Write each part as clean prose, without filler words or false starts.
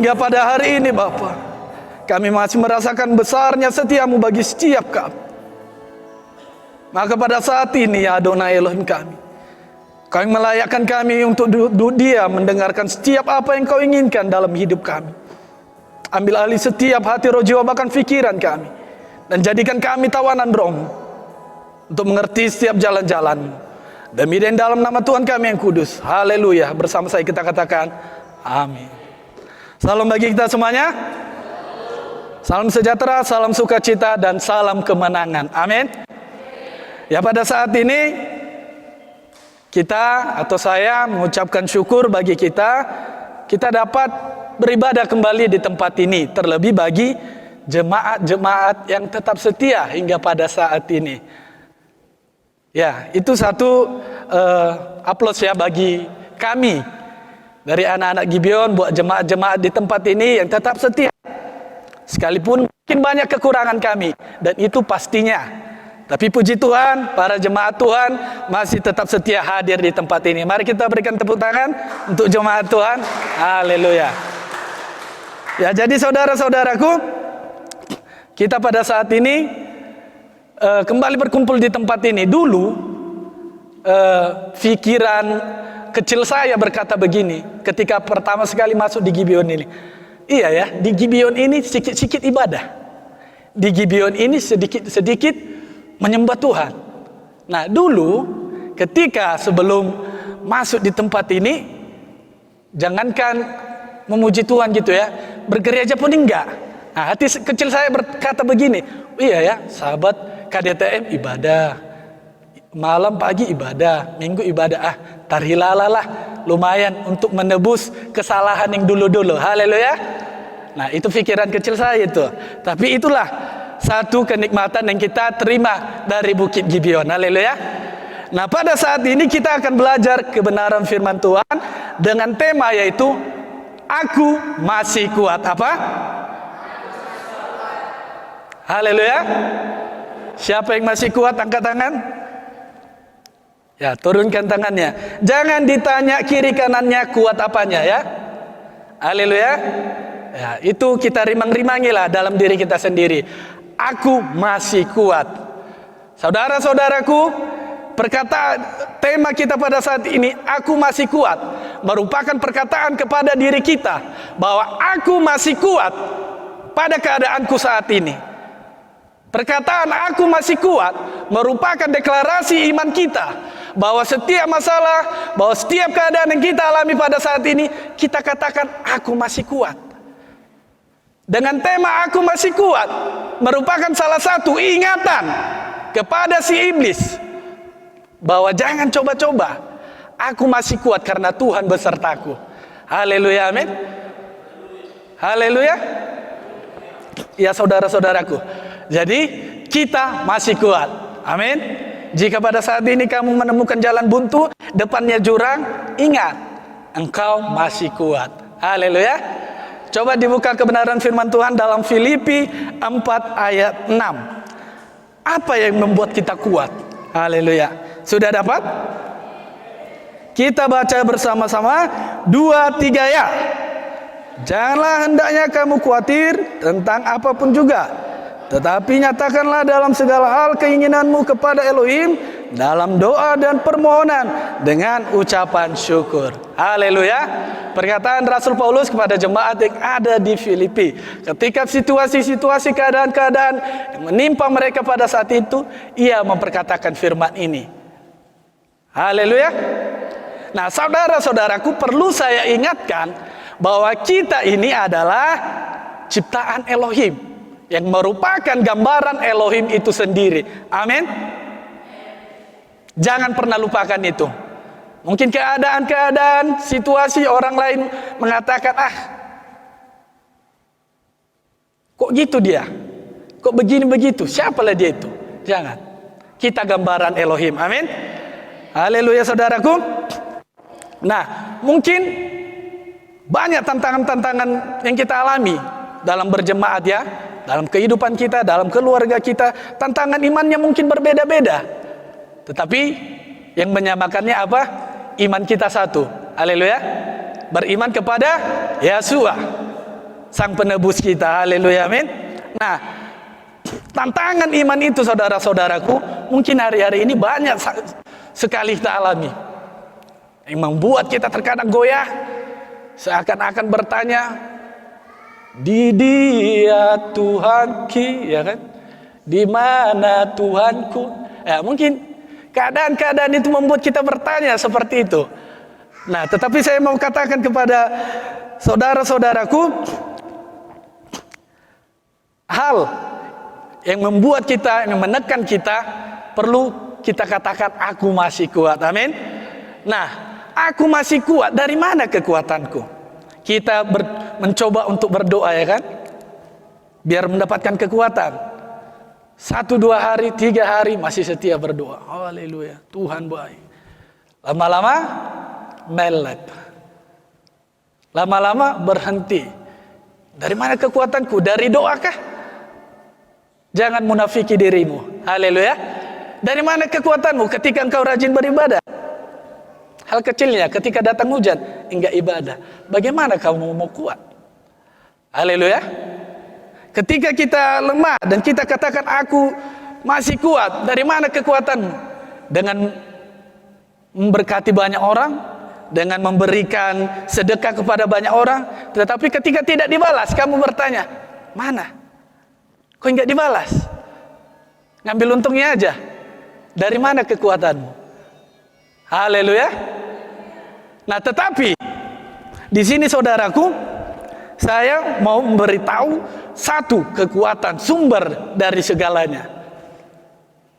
Hingga pada hari ini Bapa, kami masih merasakan besarnya setiamu bagi setiap kami. Maka pada saat ini ya Adonai Elohim kami melayakkan kami untuk duduk diam mendengarkan setiap apa yang kau inginkan dalam hidup kami. Ambil alih setiap hati, roh, jiwa, bahkan pikiran kami, dan jadikan kami tawanan rohmu untuk mengerti setiap jalan-jalanmu. Demi dan dalam nama Tuhan kami yang kudus. Haleluya. Bersama saya kita katakan amin. Salam bagi kita semuanya. Salam sejahtera, salam sukacita, dan salam kemenangan. Amin. Ya, pada saat ini kita atau saya mengucapkan syukur bagi kita dapat beribadah kembali di tempat ini. Terlebih bagi jemaat-jemaat yang tetap setia hingga pada saat ini. Ya, itu satu aplaus ya bagi kami dari anak-anak Gibeon buat jemaat-jemaat di tempat ini yang tetap setia. Sekalipun mungkin banyak kekurangan kami, dan itu pastinya. Tapi puji Tuhan, para jemaat Tuhan masih tetap setia hadir di tempat ini. Mari kita berikan tepuk tangan untuk jemaat Tuhan. Haleluya. Ya, jadi saudara-saudaraku, kita pada saat ini kembali berkumpul di tempat ini. Dulu pikiran kecil saya berkata begini ketika pertama sekali masuk di Gibeon ini. Iya ya, di Gibeon ini sedikit-sedikit ibadah. Di Gibeon ini sedikit-sedikit menyembah Tuhan. Nah, dulu ketika sebelum masuk di tempat ini, jangankan memuji Tuhan gitu ya, bergereja pun enggak. Nah, hati kecil saya berkata begini, iya ya, sahabat KDTM ibadah, malam pagi ibadah, minggu ibadah, tarhilalalah, lumayan untuk menebus kesalahan yang dulu-dulu. Haleluya. Nah, itu pikiran kecil saya itu. Tapi itulah satu kenikmatan yang kita terima dari Bukit Gibeon. Haleluya. Nah, pada saat ini kita akan belajar kebenaran firman Tuhan dengan tema yaitu Aku masih kuat. Apa? Haleluya. Siapa yang masih kuat angkat tangan? Ya, turunkan tangannya. Jangan ditanya kiri kanannya kuat apanya ya. Haleluya. Ya, itu kita rimang-rimangilah dalam diri kita sendiri. Aku masih kuat. Saudara-saudaraku, perkataan tema kita pada saat ini, aku masih kuat, merupakan perkataan kepada diri kita bahwa aku masih kuat pada keadaanku saat ini. Perkataan aku masih kuat merupakan deklarasi iman kita bahwa setiap masalah, bahwa setiap keadaan yang kita alami pada saat ini, kita katakan aku masih kuat. Dengan tema aku masih kuat merupakan salah satu ingatan kepada si iblis bahwa jangan coba-coba, aku masih kuat karena Tuhan besertaku. Haleluya, amin. Haleluya. Ya saudara-saudaraku, jadi kita masih kuat. Amin. Jika pada saat ini kamu menemukan jalan buntu, depannya jurang, ingat, engkau masih kuat. Haleluya. Coba dibuka kebenaran firman Tuhan dalam Filipi 4 ayat 6. Apa yang membuat kita kuat? Haleluya. Sudah dapat? Kita baca bersama-sama 2-3 ya. Janganlah hendaknya kamu khawatir tentang apapun juga, tetapi nyatakanlah dalam segala hal keinginanmu kepada Elohim dalam doa dan permohonan dengan ucapan syukur. Haleluya. Perkataan Rasul Paulus kepada jemaat yang ada di Filipi. Ketika situasi-situasi keadaan-keadaan yang menimpa mereka pada saat itu, ia memperkatakan firman ini. Haleluya. Nah, saudara-saudaraku, perlu saya ingatkan bahwa kita ini adalah ciptaan Elohim yang merupakan gambaran Elohim itu sendiri. Amin. Jangan pernah lupakan itu. Mungkin keadaan-keadaan, situasi orang lain mengatakan, kok gitu dia? Kok begini begitu? Siapalah dia itu? Jangan. Kita gambaran Elohim. Amin. Haleluya saudaraku. Nah, mungkin banyak tantangan-tantangan yang kita alami dalam berjemaat ya, dalam kehidupan kita, dalam keluarga kita. Tantangan imannya mungkin berbeda-beda, tetapi yang menyamakannya apa? Iman kita satu. Haleluya. Beriman kepada Yesua. Sang penebus kita. Haleluya, amin. Nah, tantangan iman itu saudara-saudaraku, mungkin hari-hari ini banyak sekali kita alami, yang membuat kita terkadang goyah, seakan-akan bertanya, di Dia Tuhanku, ya kan? Di mana Tuhanku? Ya, mungkin keadaan-keadaan itu membuat kita bertanya seperti itu. Nah, tetapi saya mau katakan kepada saudara-saudaraku, hal yang membuat kita, yang menekan kita, perlu kita katakan, aku masih kuat. Amin. Nah, aku masih kuat. Dari mana kekuatanku? Kita mencoba untuk berdoa, ya kan, biar mendapatkan kekuatan. 1, 2 hari, 3 hari masih setia berdoa. Haleluya, Tuhan baik. Lama-lama melet, lama-lama berhenti. Dari mana kekuatanku? Dari doakah? Jangan munafiki dirimu. Haleluya. Dari mana kekuatanmu? Ketika engkau rajin beribadah. Hal kecilnya, ketika datang hujan, enggak ibadah. Bagaimana kamu mau kuat? Haleluya. Ketika kita lemah dan kita katakan, aku masih kuat. Dari mana kekuatanmu? Dengan memberkati banyak orang, dengan memberikan sedekah kepada banyak orang. Tetapi ketika tidak dibalas, kamu bertanya, mana? Kok enggak dibalas? Ngambil untungnya aja. Dari mana kekuatanmu? Haleluya. Nah, tetapi di sini saudaraku, saya mau memberitahu satu kekuatan sumber dari segalanya.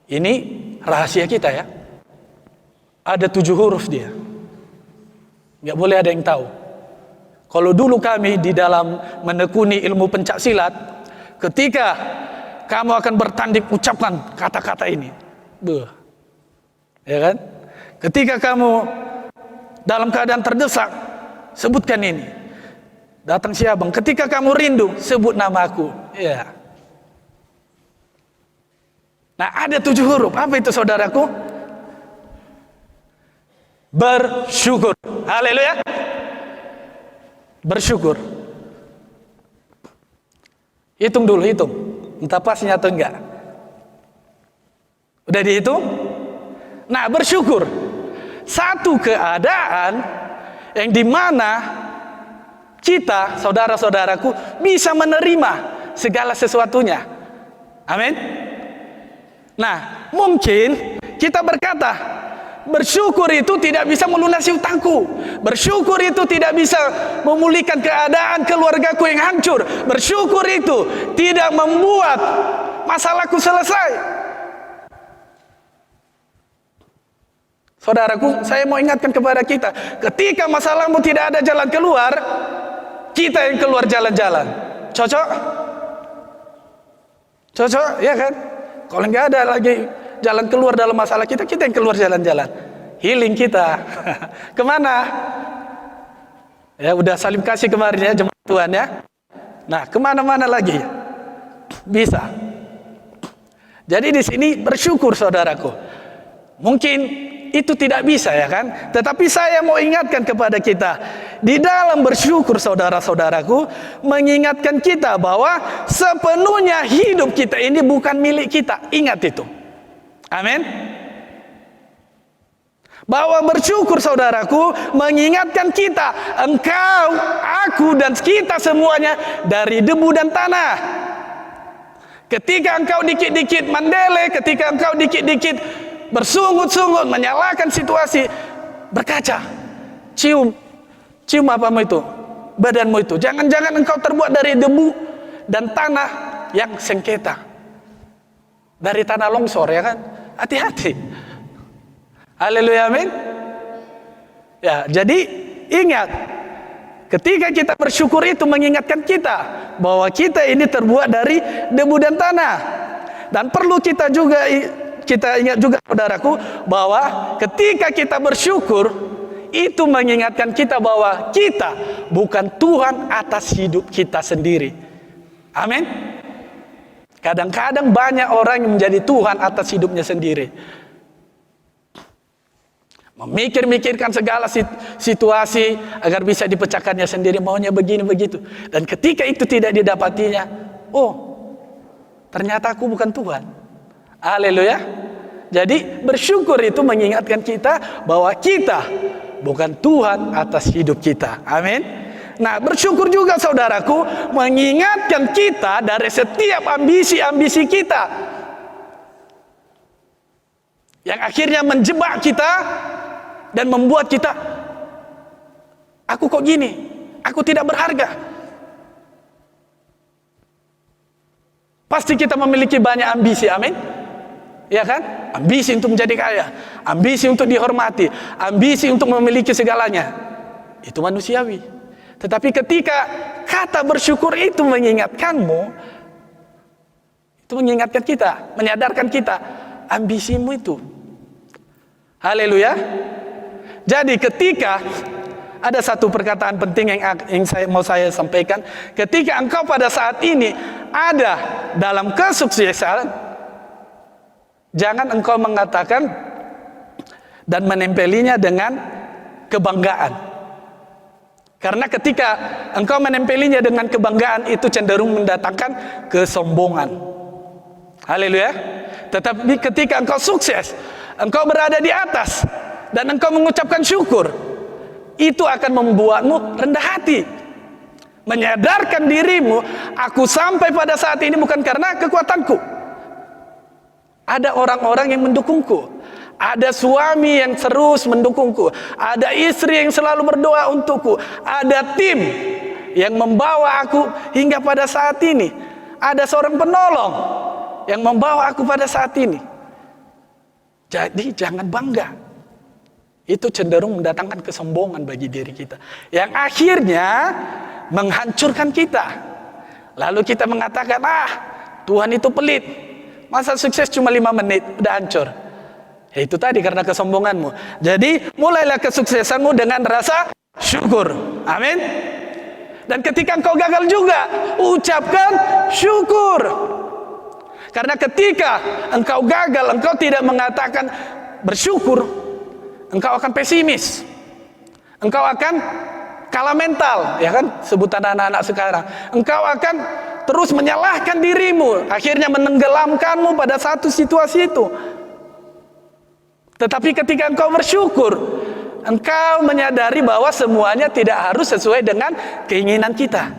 Ini rahasia kita, ya. Ada 7 huruf dia. Nggak boleh ada yang tahu. Kalau dulu kami di dalam menekuni ilmu pencak silat, ketika kamu akan bertanding, ucapkan kata-kata ini. Ya kan? Ketika kamu dalam keadaan terdesak, sebutkan ini. Datang si abang. Ketika kamu rindu, sebut namaku. Ya. Nah, ada 7 huruf. Apa itu saudaraku? Bersyukur. Haleluya. Bersyukur. Hitung dulu, hitung. Entah pasnya atau enggak. Udah dihitung? Nah, bersyukur. Satu keadaan yang dimana kita, saudara-saudaraku, bisa menerima segala sesuatunya. Amin. Nah, mungkin kita berkata, bersyukur itu tidak bisa melunasi utangku. Bersyukur itu tidak bisa memulihkan keadaan keluargaku yang hancur. Bersyukur itu tidak membuat masalahku selesai. Saudaraku, saya mau ingatkan kepada kita, ketika masalahmu tidak ada jalan keluar, kita yang keluar jalan-jalan. Cocok? Cocok, ya kan? Kalau nggak ada lagi jalan keluar dalam masalah kita, kita yang keluar jalan-jalan. Healing kita. Kemana? Ya udah salim kasih kemarin ya, jemaat Tuhan ya. Nah, kemana-mana lagi? Bisa. Jadi di sini bersyukur saudaraku. Mungkin itu tidak bisa, ya kan? Tetapi saya mau ingatkan kepada kita, di dalam bersyukur saudara-saudaraku, mengingatkan kita bahwa sepenuhnya hidup kita ini bukan milik kita. Ingat itu. Amin. Bahwa bersyukur saudaraku mengingatkan kita, engkau, aku dan kita semuanya dari debu dan tanah. Ketika engkau dikit-dikit mandele, ketika engkau dikit-dikit bersungut-sungut, menyalahkan situasi, berkaca, cium apamu itu, badanmu itu. Jangan-jangan engkau terbuat dari debu dan tanah yang sengketa, dari tanah longsor, ya kan? Hati-hati. Haleluya, amin. Ya, jadi ingat, ketika kita bersyukur itu mengingatkan kita bahwa kita ini terbuat dari debu dan tanah. Dan perlu kita ingat juga saudaraku, bahwa ketika kita bersyukur itu mengingatkan kita bahwa kita bukan Tuhan atas hidup kita sendiri. Amin. Kadang-kadang banyak orang yang menjadi Tuhan atas hidupnya sendiri. Memikir-mikirkan segala situasi agar bisa dipecahkannya sendiri, maunya begini begitu. Dan ketika itu tidak didapatinya, oh, ternyata aku bukan Tuhan. Haleluya. Jadi bersyukur itu mengingatkan kita bahwa kita bukan Tuhan atas hidup kita. Amin. Nah, bersyukur juga saudaraku mengingatkan kita dari setiap ambisi-ambisi kita yang akhirnya menjebak kita dan membuat kita, aku kok gini, aku tidak berharga. Pasti kita memiliki banyak ambisi, amin. Ya kan? Ambisi untuk menjadi kaya, ambisi untuk dihormati, ambisi untuk memiliki segalanya. Itu manusiawi. Tetapi ketika kata bersyukur itu mengingatkanmu, itu mengingatkan kita, menyadarkan kita ambisimu itu. Haleluya. Jadi ketika ada satu perkataan penting yang mau saya sampaikan, ketika engkau pada saat ini ada dalam kesuksesan, jangan engkau mengatakan dan menempelinya dengan kebanggaan. Karena ketika engkau menempelinya dengan kebanggaan, itu cenderung mendatangkan kesombongan. Haleluya. Tetapi ketika engkau sukses, engkau berada di atas dan engkau mengucapkan syukur, itu akan membuatmu rendah hati, menyadarkan dirimu, aku sampai pada saat ini bukan karena kekuatanku. Ada orang-orang yang mendukungku, ada suami yang terus mendukungku, ada istri yang selalu berdoa untukku, ada tim yang membawa aku hingga pada saat ini, ada seorang penolong yang membawa aku pada saat ini. Jadi jangan bangga. Itu cenderung mendatangkan kesombongan bagi diri kita, yang akhirnya menghancurkan kita. Lalu kita mengatakan, Tuhan itu pelit, masa sukses cuma 5 menit udah hancur. Ya, itu tadi karena kesombonganmu. Jadi mulailah kesuksesanmu dengan rasa syukur. Amin. Dan ketika engkau gagal juga, ucapkan syukur. Karena ketika engkau gagal, engkau tidak mengatakan bersyukur, engkau akan pesimis, engkau akan kalah mental, ya kan, sebutan anak-anak sekarang. Engkau akan terus menyalahkan dirimu, akhirnya menenggelamkanmu pada satu situasi itu. Tetapi ketika engkau bersyukur, engkau menyadari bahwa semuanya tidak harus sesuai dengan keinginan kita.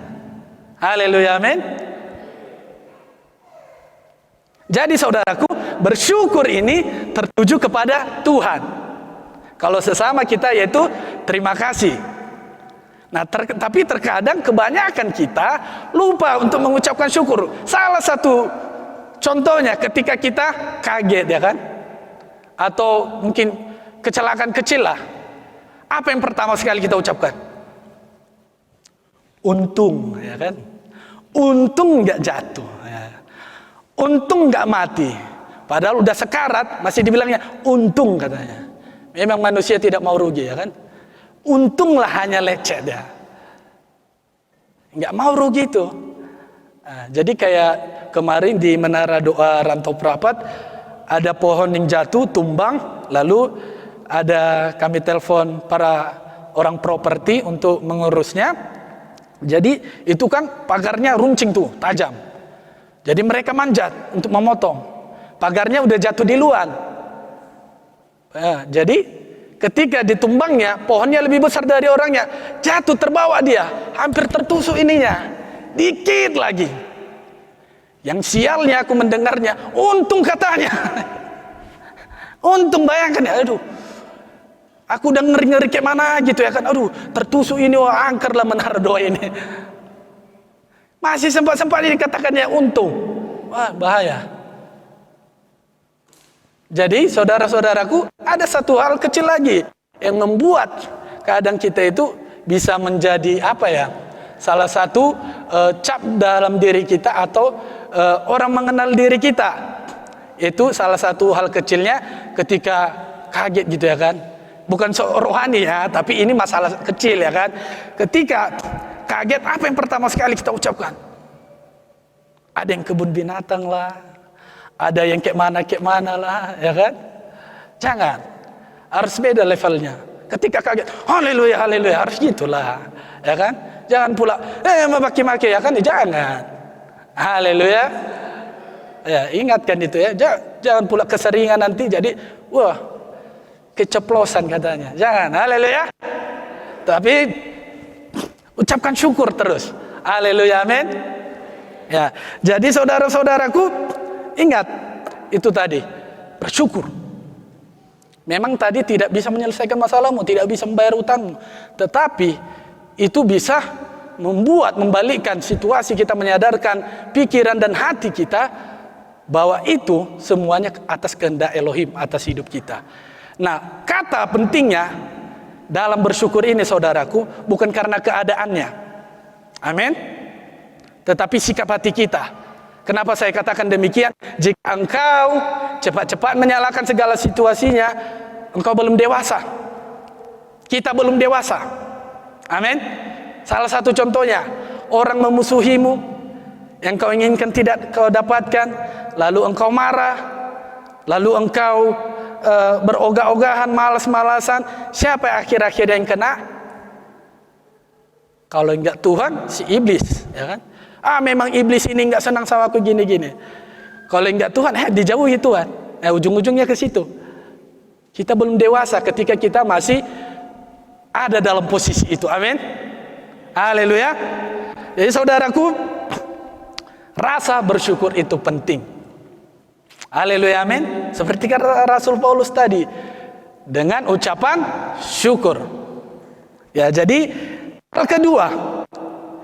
Haleluya, amin. Jadi saudaraku, bersyukur ini tertuju kepada Tuhan. Kalau sesama kita yaitu terima kasih. Nah, tapi terkadang kebanyakan kita lupa untuk mengucapkan syukur. Salah satu contohnya ketika kita kaget, ya kan? Atau mungkin kecelakaan kecil lah. Apa yang pertama sekali kita ucapkan? Untung, ya kan? Untung nggak jatuh, ya. Untung nggak mati. Padahal udah sekarat masih dibilangnya untung katanya. Memang manusia tidak mau rugi, ya kan? Untunglah hanya lecet ya. Nggak mau rugi itu. Nah, jadi kayak kemarin di Menara Doa Rantau Prapat ada pohon yang jatuh, tumbang, lalu kami telepon para orang properti untuk mengurusnya. Jadi itu kan pagarnya runcing tuh, tajam. Jadi mereka manjat untuk memotong. Pagarnya udah jatuh di luar. Nah, jadi ketika ditumbangnya, pohonnya lebih besar dari orangnya, jatuh terbawa dia, hampir tertusuk ininya, dikit lagi. Yang sialnya aku mendengarnya, untung katanya. Untung, bayangkan ya, aduh. Aku udah ngeri-ngeri kayak mana gitu ya kan, aduh tertusuk ini, wah angkerlah Menara Doa ini. Masih sempat-sempat dikatakannya untung. Wah, bahaya. Jadi saudara-saudaraku, ada satu hal kecil lagi yang membuat keadaan kita itu bisa menjadi salah satu cap dalam diri kita atau orang mengenal diri kita. Itu salah satu hal kecilnya ketika kaget gitu ya kan. Bukan rohani ya, tapi ini masalah kecil ya kan. Ketika kaget, apa yang pertama sekali kita ucapkan? Ada yang kebun binatang lah, ada yang kayak mana lah, ya kan? Jangan. Harus beda levelnya. Ketika kaget, haleluya, haleluya, harus gitulah, ya kan? Jangan pula, maki-maki, ya kan? Jangan. Haleluya. Ya, ingatkan itu ya. Jangan pula keseringan nanti jadi, wah, keceplosan katanya. Jangan, haleluya. Tapi ucapkan syukur terus. Haleluya, amin. Ya, jadi saudara-saudaraku, ingat itu tadi, bersyukur. Memang tadi tidak bisa menyelesaikan masalahmu, tidak bisa membayar utangmu, tetapi itu bisa membalikkan situasi kita, menyadarkan pikiran dan hati kita bahwa itu semuanya atas kehendak Elohim atas hidup kita. Nah, kata pentingnya dalam bersyukur ini saudaraku, bukan karena keadaannya, amin, tetapi sikap hati kita. Kenapa saya katakan demikian? Jika engkau cepat-cepat menyalahkan segala situasinya, engkau belum dewasa. Kita belum dewasa. Amin. Salah satu contohnya, orang memusuhimu, yang kau inginkan tidak kau dapatkan, lalu engkau marah, lalu engkau berogah-ogahan, malas-malasan. Siapa yang akhir-akhir yang kena? Kalau enggak Tuhan, si iblis, ya kan? Memang iblis ini enggak senang sama aku gini-gini. Kalau enggak Tuhan, dijauhi Tuhan. Ujung-ujungnya ke situ. Kita belum dewasa ketika kita masih ada dalam posisi itu. Amin. Haleluya. Jadi saudaraku, rasa bersyukur itu penting. Haleluya, amin. Seperti kata Rasul Paulus tadi, dengan ucapan syukur. Ya, jadi hal kedua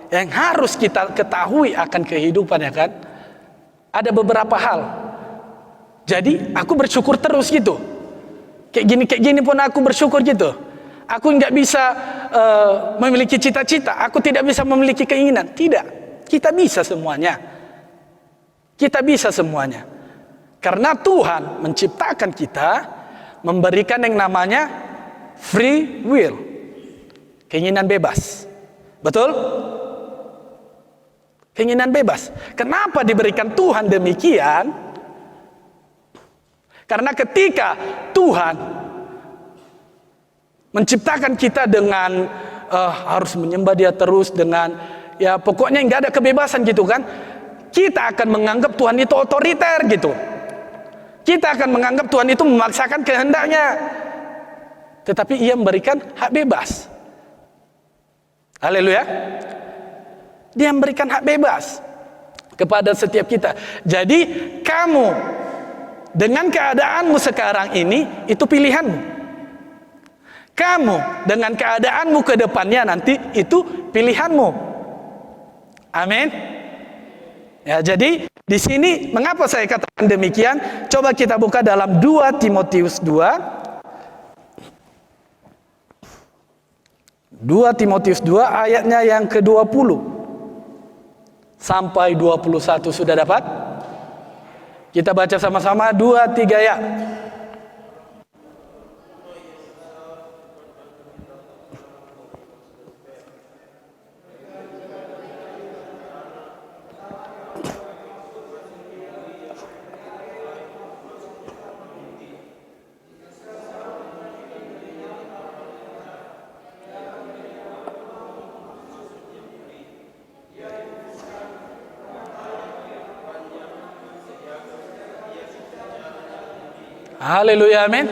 yang harus kita ketahui akan kehidupan, ya kan, ada beberapa hal. Jadi aku bersyukur terus gitu. Kayak gini pun aku bersyukur gitu. Aku nggak bisa memiliki cita-cita. Aku tidak bisa memiliki keinginan. Tidak. Kita bisa semuanya. Kita bisa semuanya. Karena Tuhan menciptakan kita, memberikan yang namanya free will, keinginan bebas. Betul? Keinginan bebas. Kenapa diberikan Tuhan demikian? Karena ketika Tuhan menciptakan kita dengan harus menyembah Dia terus, dengan ya pokoknya nggak ada kebebasan gitu kan, kita akan menganggap Tuhan itu otoriter gitu. Kita akan menganggap Tuhan itu memaksakan kehendaknya. Tetapi Ia memberikan hak bebas. Haleluya. Dia memberikan hak bebas kepada setiap kita. Jadi kamu dengan keadaanmu sekarang ini, itu pilihanmu. Kamu dengan keadaanmu ke depannya nanti, itu pilihanmu. Amin. Ya, jadi di sini mengapa saya katakan demikian? Coba kita buka dalam 2 Timotius 2. 2 Timotius 2 ayatnya yang ke-20 sampai 21, sudah dapat? Kita baca sama-sama 2-3 ya. Haleluya, amin.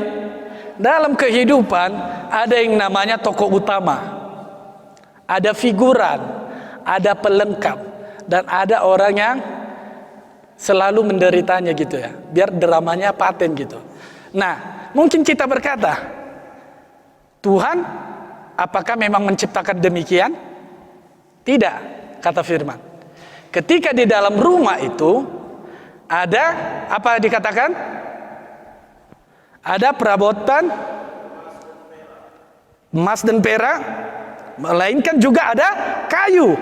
Dalam kehidupan ada yang namanya tokoh utama, ada figuran, ada pelengkap, dan ada orang yang selalu menderitanya gitu ya, biar dramanya paten gitu. Nah, mungkin kita berkata, Tuhan apakah memang menciptakan demikian? Tidak, kata firman. Ketika di dalam rumah itu ada apa dikatakan? Ada perabotan emas dan perak, melainkan juga ada kayu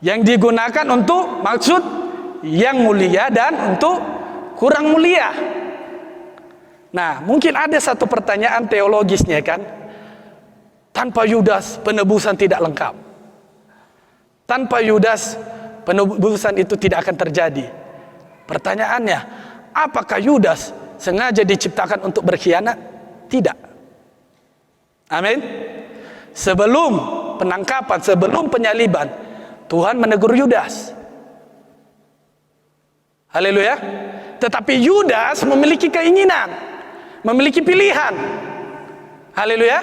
yang digunakan untuk maksud yang mulia dan untuk kurang mulia. Nah, mungkin ada satu pertanyaan teologisnya kan, tanpa Yudas penebusan tidak lengkap. Tanpa Yudas penebusan itu tidak akan terjadi. Pertanyaannya, apakah Yudas sengaja diciptakan untuk berkhianat? Tidak. Amin. Sebelum penangkapan, sebelum penyaliban, Tuhan menegur Yudas. Haleluya. Tetapi Yudas memiliki keinginan, memiliki pilihan. Haleluya.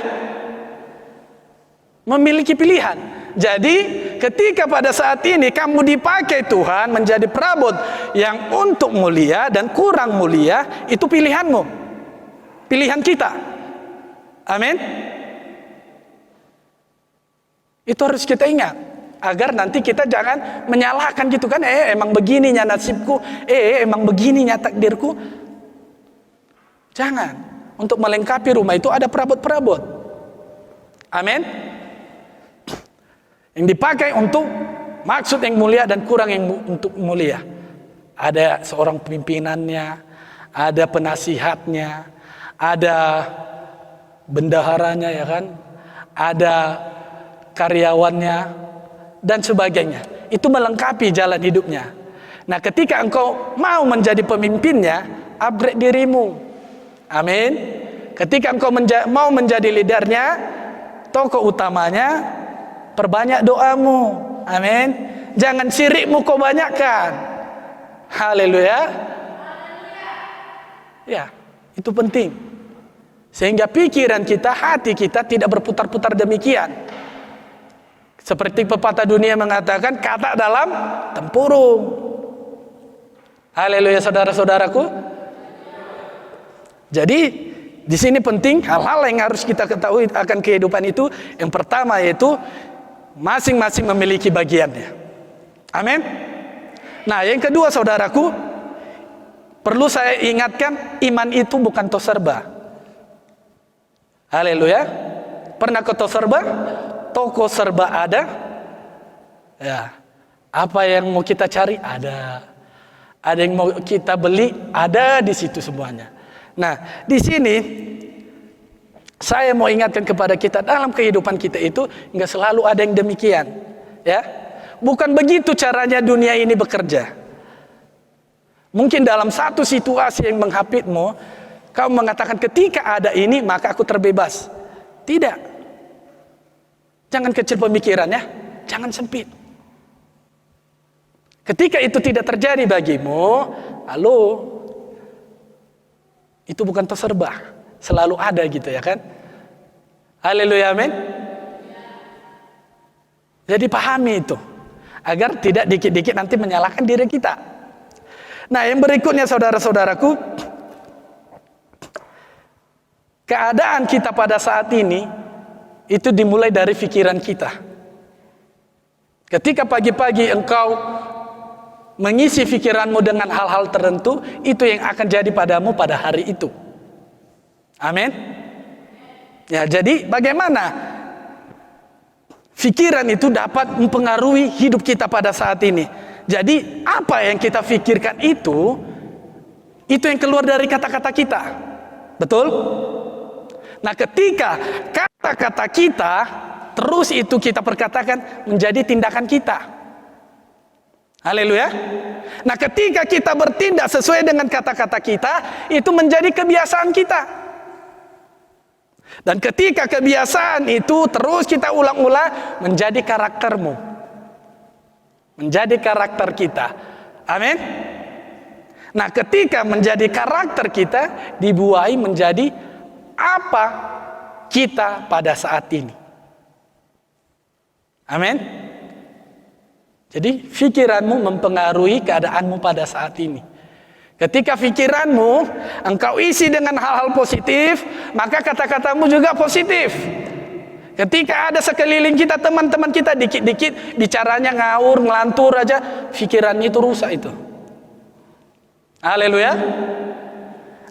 Memiliki pilihan. Jadi ketika pada saat ini kamu dipakai Tuhan menjadi perabot yang untuk mulia dan kurang mulia, itu pilihanmu, pilihan kita. Amin. Itu harus kita ingat, agar nanti kita jangan menyalahkan gitu kan. Emang begininya nasibku, emang begininya takdirku. Jangan. Untuk melengkapi rumah itu ada perabot-perabot. Amin. Yang dipakai untuk maksud yang mulia dan kurang yang untuk mulia. Ada seorang pimpinannya, ada penasihatnya, ada bendaharanya, ya kan? Ada karyawannya dan sebagainya. Itu melengkapi jalan hidupnya. Nah, ketika engkau mau menjadi pemimpinnya, upgrade dirimu. Amin. Ketika engkau mau menjadi leadernya, tokoh utamanya, perbanyak doamu. Amin. Jangan sirikmu kau banyakkan. Haleluya. Ya, itu penting. Sehingga pikiran kita, hati kita tidak berputar-putar demikian. Seperti pepatah dunia mengatakan, kata dalam tempurung. Haleluya, saudara-saudaraku. Jadi di sini penting hal-hal yang harus kita ketahui akan kehidupan itu. Yang pertama yaitu masing-masing memiliki bagiannya. Amin. Nah, yang kedua saudaraku, perlu saya ingatkan, iman itu bukan toserba. Haleluya. Pernah ke toserba? Toko serba ada. Ya. Apa yang mau kita cari ada. Ada yang mau kita beli ada di situ semuanya. Nah, di sini saya mau ingatkan kepada kita, dalam kehidupan kita itu nggak selalu ada yang demikian, ya. Bukan begitu caranya dunia ini bekerja. Mungkin dalam satu situasi yang menghapitmu, kau mengatakan ketika ada ini maka aku terbebas. Tidak. Jangan kecil pemikirannya, jangan sempit. Ketika itu tidak terjadi bagimu, lalu itu bukan terserba, selalu ada gitu ya kan. Haleluya, amin. Jadi pahami itu, agar tidak dikit-dikit nanti menyalahkan diri kita. Nah, yang berikutnya saudara-saudaraku, keadaan kita pada saat ini itu dimulai dari pikiran kita. Ketika pagi-pagi engkau mengisi pikiranmu dengan hal-hal tertentu, itu yang akan jadi padamu pada hari itu. Amin. Ya, jadi bagaimana pikiran itu dapat mempengaruhi hidup kita pada saat ini. Jadi apa yang kita pikirkan itu yang keluar dari kata-kata kita. Betul? Nah, ketika kata-kata kita terus itu kita perkatakan menjadi tindakan kita. Haleluya. Nah, ketika kita bertindak sesuai dengan kata-kata kita, itu menjadi kebiasaan kita. Dan ketika kebiasaan itu terus kita ulang-ulang, menjadi karaktermu, menjadi karakter kita. Amin. Nah, ketika menjadi karakter kita, dibuahi menjadi apa kita pada saat ini. Amin. Jadi pikiranmu mempengaruhi keadaanmu pada saat ini. Ketika pikiranmu engkau isi dengan hal-hal positif, maka kata-katamu juga positif. Ketika ada sekeliling kita, teman-teman kita dikit-dikit bicaranya ngawur, ngelantur aja, pikirannya itu rusak itu. Haleluya.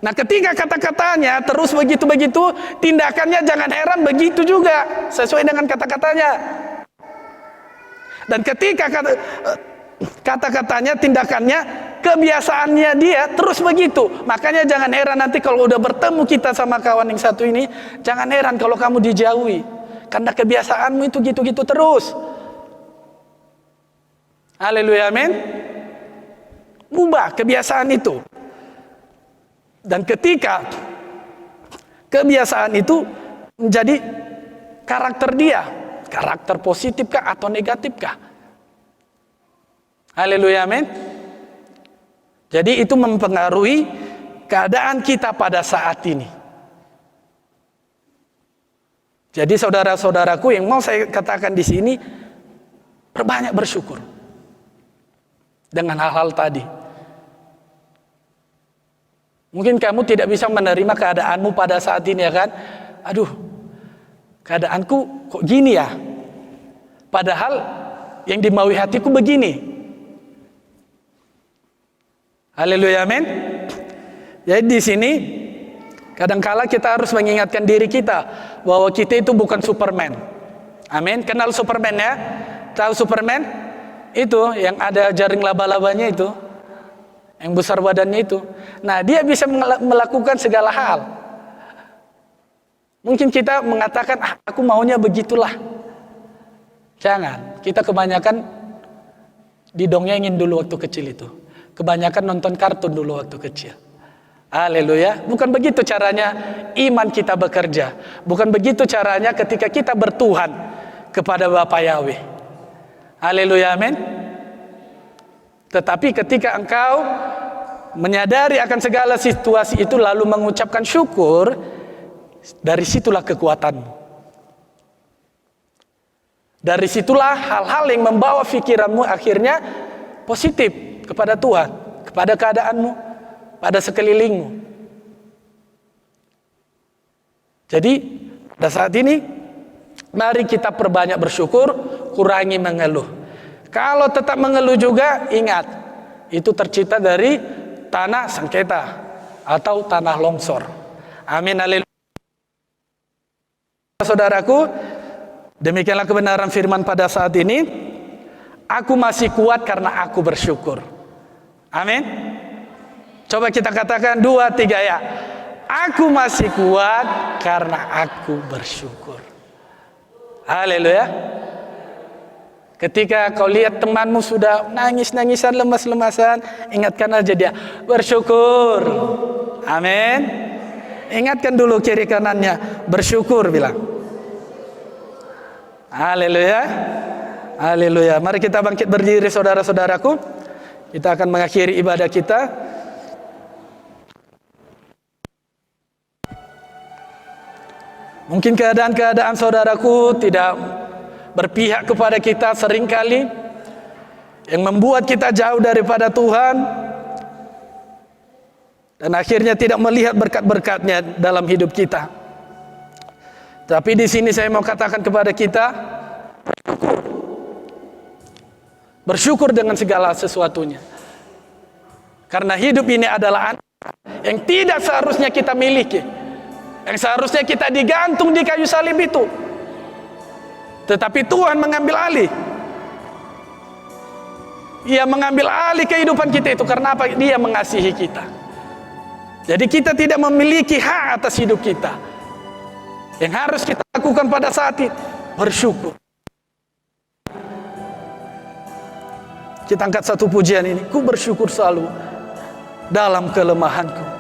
Nah, ketika kata-katanya terus begitu-begitu, tindakannya jangan heran begitu juga, sesuai dengan kata-katanya. Dan ketika kata-katanya, tindakannya, kebiasaannya dia terus begitu. Makanya jangan heran nanti kalau udah bertemu kita sama kawan yang satu ini, jangan heran kalau kamu dijauhi. Karena kebiasaanmu itu gitu-gitu terus. Haleluya, amin. Ubah kebiasaan itu. Dan ketika kebiasaan itu menjadi karakter dia, karakter positif kah atau negatif kah? Haleluya, amin. Jadi itu mempengaruhi keadaan kita pada saat ini. Jadi saudara-saudaraku, yang mau saya katakan di sini, perbanyak bersyukur dengan hal-hal tadi. Mungkin kamu tidak bisa menerima keadaanmu pada saat ini, ya kan? Aduh, keadaanku kok gini ya? Padahal yang dimaui hatiku begini. Haleluya, amin. Jadi di sini kadangkala kita harus mengingatkan diri kita bahwa kita itu bukan Superman. Amin. Kenal Superman ya? Tahu Superman? Itu yang ada jaring laba-labanya itu. Yang besar badannya itu. Nah, dia bisa melakukan segala hal. Mungkin kita mengatakan, aku maunya begitulah. Jangan. Kita kebanyakan didongengin dulu waktu kecil itu. Kebanyakan nonton kartun dulu waktu kecil. Haleluya. Bukan begitu caranya iman kita bekerja. Bukan begitu caranya ketika kita bertuhan kepada Bapa Yahweh. Haleluya, amin. Tetapi ketika engkau menyadari akan segala situasi itu lalu mengucapkan syukur, dari situlah kekuatanmu. Dari situlah hal-hal yang membawa pikiranmu akhirnya positif kepada Tuhan, kepada keadaanmu, pada sekelilingmu. Jadi pada saat ini mari kita perbanyak bersyukur, kurangi mengeluh. Kalau tetap mengeluh juga, ingat, itu tercipta dari tanah sengketa atau tanah longsor. Amin, haleluya. Saudaraku, demikianlah kebenaran firman pada saat ini. Aku masih kuat karena aku bersyukur. Amin. Coba kita katakan 2, 3 ya. Aku masih kuat karena aku bersyukur. Haleluya. Ketika kau lihat temanmu sudah nangis-nangisan, lemas-lemasan, ingatkan aja dia, bersyukur. Amin. Ingatkan dulu kiri kanannya, bersyukur bilang. Haleluya. Haleluya. Mari kita bangkit berdiri saudara-saudaraku. Kita akan mengakhiri ibadah kita. Mungkin keadaan-keadaan saudaraku tidak berpihak kepada kita seringkali, yang membuat kita jauh daripada Tuhan, dan akhirnya tidak melihat berkat-berkatnya dalam hidup kita. Tapi di sini saya mau katakan kepada kita, bersyukur dengan segala sesuatunya. Karena hidup ini adalah yang tidak seharusnya kita miliki, yang seharusnya kita digantung di kayu salib itu. Tetapi Tuhan mengambil alih. Ia mengambil alih kehidupan kita itu. Karena apa? Dia mengasihi kita. Jadi kita tidak memiliki hak atas hidup kita. Yang harus kita lakukan pada saat itu, bersyukur. Kita angkat satu pujian ini. Ku bersyukur selalu dalam kelemahanku.